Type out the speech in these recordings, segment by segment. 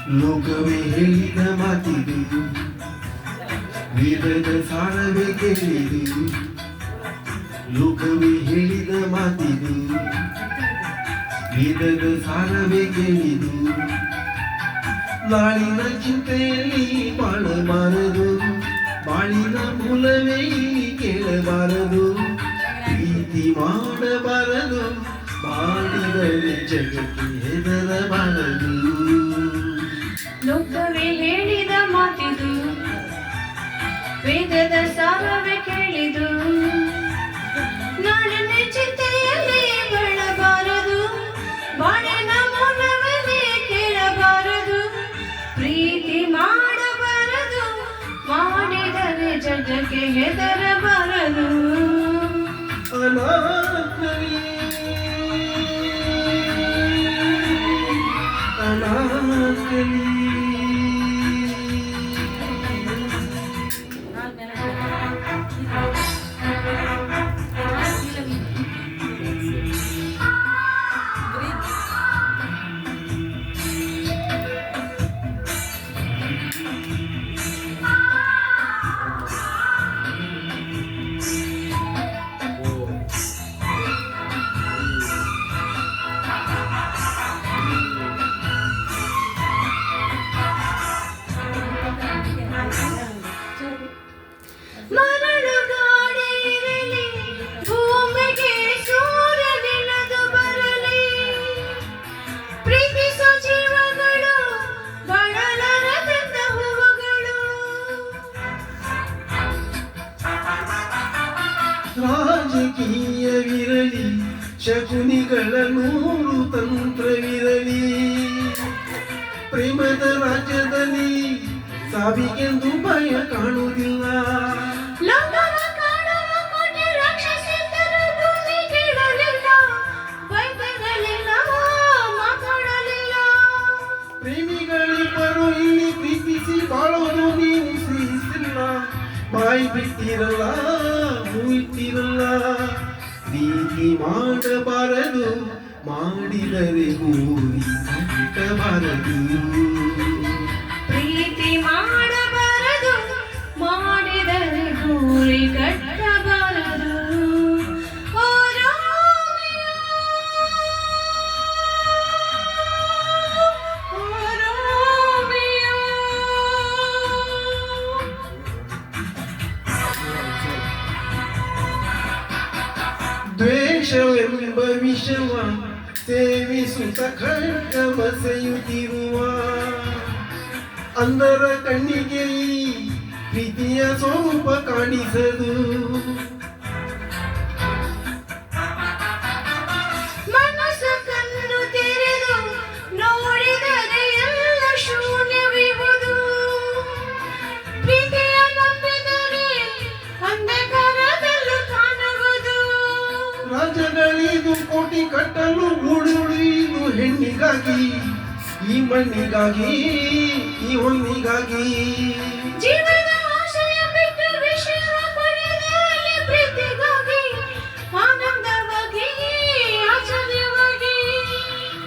ಲೋಕವೇ ಹೇಳಿದ ಮಾತಿದು, ವೇದದ ಸಾರವೇ ಕೇಳಿದು. ಲೋಕವೇ ಹೇಳಿದ ಮಾತಿದು, ವೇದದ ಸಾರವೇ ಕೇಳಿದು. ನಾಳಿನ ಚಿಂತೆಯಲ್ಲಿ ಬಾಳಬಾರದು, ಬಾಳಿನ ಮೂಲವೇ ಇಲ್ಲಿ ಕೇಳಬಾರದು. ಪ್ರೀತಿ ಮಾಡಬಾರದು, ಮಾಡಿದರೆ ಜಗಕ್ಕೆ ಹೆದರಬಾರದು. ಲೋಕವೇ ಹೇಳಿದ ಮಾತಿದು, ವೇದದ ಸಾರವೇ ಕೇಳಿದು. ನಾಳಿನ ಚಿಂತೆಯಲ್ಲಿ ಬಾಳಬಾರದು, ಬಾಳಿನ ಮೂಲವನ್ನೇ ಕೇಳಬಾರದು. ಪ್ರೀತಿ ಮಾಡಬಾರದು, ಮಾಡಿದರೆ ಜಗಕ್ಕೆ ಹೆದರಬಾರದು. ಅನಾಥಲಿ ಅನಾಥಲಿ ಮರಳುಗಾಡಿರಲಿ, ಭೂಮಿಗೆ ಸೂರ್ಯನಿಲ್ಲದು ಬರಲಿ. ಪ್ರೀತಿಸೋ ಜೀವಗಳು ಬಳಲರದಂತ ಹೂವುಗಳು. ರಾಜಕೀಯವಿರಲಿ, ಶಕುನಿಗಳ ನೂರು ತಂತ್ರವಿರಲಿ. ಪ್ರೇಮದ ರಾಜ್ಯದಲ್ಲಿ ಸಾವಿಗೆಂದು ಭಯ ಕಾಣುವುದಿಲ್ಲ. ಲೋಕವ ಕಾಡುವ ಕೋಟಿ ರಾಕ್ಷಸರು ಭೂಮಿ ಕೇಳಲಿಲ್ಲ, ಬೈಬಲಿಲ್ಲ, ಮಾತಾಡಲಿಲ್ಲ. ಪ್ರೇಮಿಗಳಿಬ್ಬರು ಇಲ್ಲಿ ಪ್ರೀತಿಸಿ ಬಾಳೋದು ನೀವು ಸಹಿಸಿಲ್ಲ. ಬಾಯಿ ಬಿಟ್ಟಿರಲ್ಲ, ಮುಯ್ತಿರಲ್ಲ. ಪ್ರೀತಿ ಮಾಡಬಾರದು, ಮಾಡಿದರೆ ಗೋರಿ ಕಟ್ಟಬಾರದು. ಪ್ರೀತಿ ಮಾಡಬಾರದು, ಮಾಡಿದರೆ ಗೂಳಿ ಕಟ್ಟಬಾರದು. ಓ ರೋಮಿಯೋ, ಓ ರೋಮಿಯೋ. ದ್ವೇಷವೆಂಬ ವಿಷವ ಸೇವಿಸುತ್ತ ಖಡ್ಗ ಬಸೆಯುತ್ತಿರುವ ಅಂದರ ಕಣ್ಣಿಗೆ ಈ ಪ್ರೀತಿಯ ಸ್ವರೂಪ ಕಾಣಿಸದು. ಮನಸ್ಸು ಕಣ್ಣು ತೆರೆದು ನೋಡಿದರೆ ಎಲ್ಲ ಶೂನ್ಯವಿರುವುದು. ಪ್ರೀತಿಯ ನಂಬಿದರೆ ಅಂಧಕಾರದಲ್ಲೂ ಕಾಣುವುದು. ರಾಜಗಳಿದು ಕೋಟಿ ಕಟ್ಟಲು ಗೂಡುಳಿದು ಹೆಣ್ಣಿಗಾಗಿ, ಈ ಮಣ್ಣಿಗಾಗಿ, ಈ ಹೊನ್ನಿಗಾಗಿ. ಜೀವನ ಆಶಯ ಬಿಟ್ಟು ವಿಷಯ ಪಡೆದಲ್ಲಿ ಪ್ರೀತಿಗಾಗಿ, ಆನಂದವಾಗಿ, ಆಶ್ಚರ್ಯವಾಗಿ.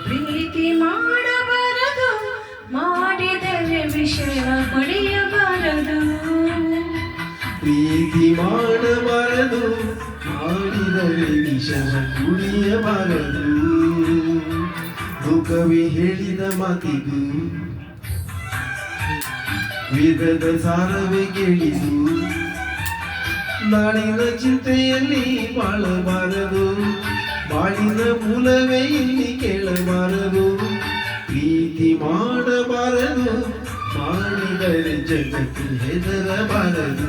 ಪ್ರೀತಿ ಮಾಡಬಾರದು, ಮಾಡಿದರೆ ವಿಷಯ ಪಡೆಯಬಾರದು. ಪ್ರೀತಿ ಮಾಡಬಾರದು, ಮಾಡಿದರೆ ವಿಷವ ಕುಡಿಯಬಾರದು. ಲೋಕವೇ ಹೇಳಿದ ಮಾತಿದು, ವೇದದ ಸಾರವೇ ಕೇಳಿದು. ನಾಳಿನ ಚಿಂತೆಯಲ್ಲಿ ಬಾಳಬಾರದು, ಬಾಳಿನ ಮೂಲವೇ ಇಲ್ಲಿ ಕೇಳಬಾರದು. ಪ್ರೀತಿ ಮಾಡಬಾರದು, ಮಾಡಿದರೆ ಜಗಕ್ಕೆ ಹೆದರಬಾರದು.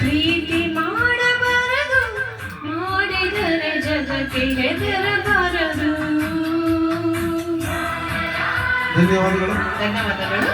ಪ್ರೀತಿ ಮಾಡಬಾರದು, ಮಾಡಿದರೆ ಜಗಕ್ಕೆ ಹೆದರಬಾರದು. ಧನ್ಯವಾದಗಳು. ಧನ್ಯವಾದಗಳು.